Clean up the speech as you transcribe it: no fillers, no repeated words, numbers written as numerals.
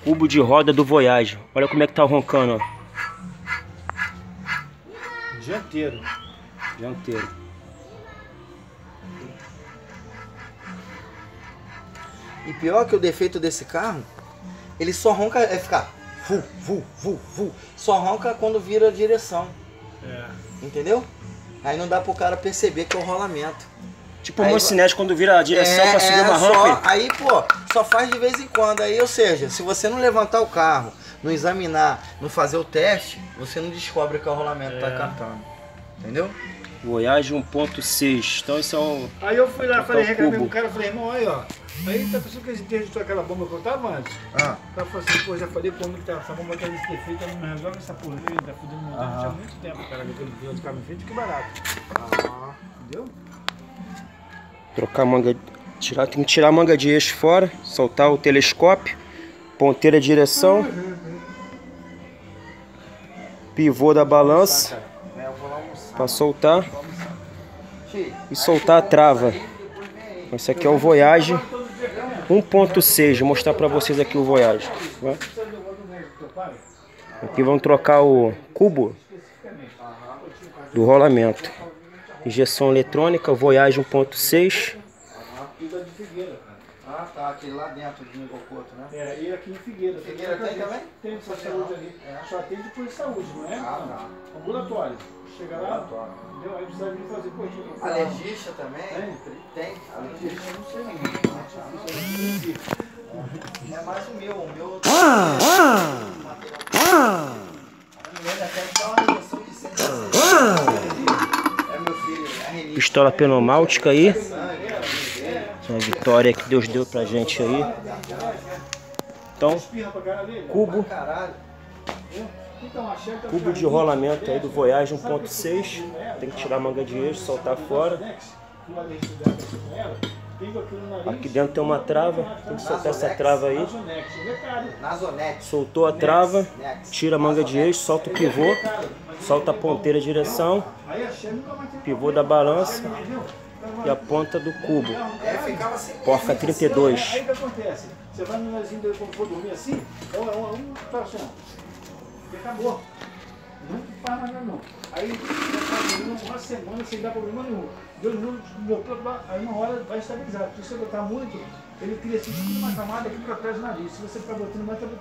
Cubo de roda do Voyage. Olha como é que tá roncando, ó. Dianteiro. Dianteiro. E pior que o defeito desse carro, ele só ronca, é ficar só ronca quando vira a direção. Entendeu? Aí não dá pro cara perceber que é o rolamento. Tipo o mocinete quando vira a direção pra subir uma rampa. Aí, pô, só faz de vez em quando. Aí, ou seja, se você não levantar o carro, não examinar, não fazer o teste, você não descobre que o rolamento tá cantando. Entendeu? Voyage 1.6. Então isso é um... Aí eu fui lá, falei, reclamei com o cara, falei, irmão, aí ó. Aí tá pensando que eles interditou aquela bomba que eu tava antes? O cara falou assim, pô, já falei como que tá, essa bomba tá desse defeito, ela não resolve essa porra aqui, tá fudendo meu tempo, tinha muito tempo, cara, aquele outro carro feito, que barato. Entendeu? Trocar a manga... tem que tirar a manga de eixo fora, soltar o telescópio, ponteira de direção, pivô da balança, para soltar e soltar a trava. Esse aqui é o Voyage 1.6, vou mostrar para vocês aqui o Voyage. Aqui vamos trocar o cubo do rolamento. Injeção eletrônica, Voyage 1.6. Ah, tá, aquele lá dentro de Nicocoto, né? É, e aqui em Figueira. Figueira tem também? Tem só saúde ali. Só tem depois de saúde, não é? Ah, tá. Ambulatório. Chega lá, entendeu? Aí precisa vir fazer corrida. Alergista também? Tem. Alergista eu não sei não. É mais o meu. O meu... até dá uma injeção de 160. É meu filho, é a Renite. Pistola pneumática aí. Uma vitória que Deus deu pra gente aí. Então, cubo de rolamento aí do Voyage 1.6. Tem que tirar a manga de eixo, soltar fora. Aqui dentro tem uma trava, tem que soltar essa trava aí. Soltou a trava, tira a manga de eixo, solta o pivô, solta a ponteira de direção, pivô da balança e a ponta do cubo. Porca 32. Aí o que acontece? Você vai no nozinho dele quando for dormir assim, tá assim, acabou. Não faz mais nada não. Aí uma semana sem dar problema nenhum. 2 minutos, aí uma hora vai estabilizar. Porque se você botar muito, ele cria assim uma camada aqui para trás do nariz. Se você ficar botando mais, tá botando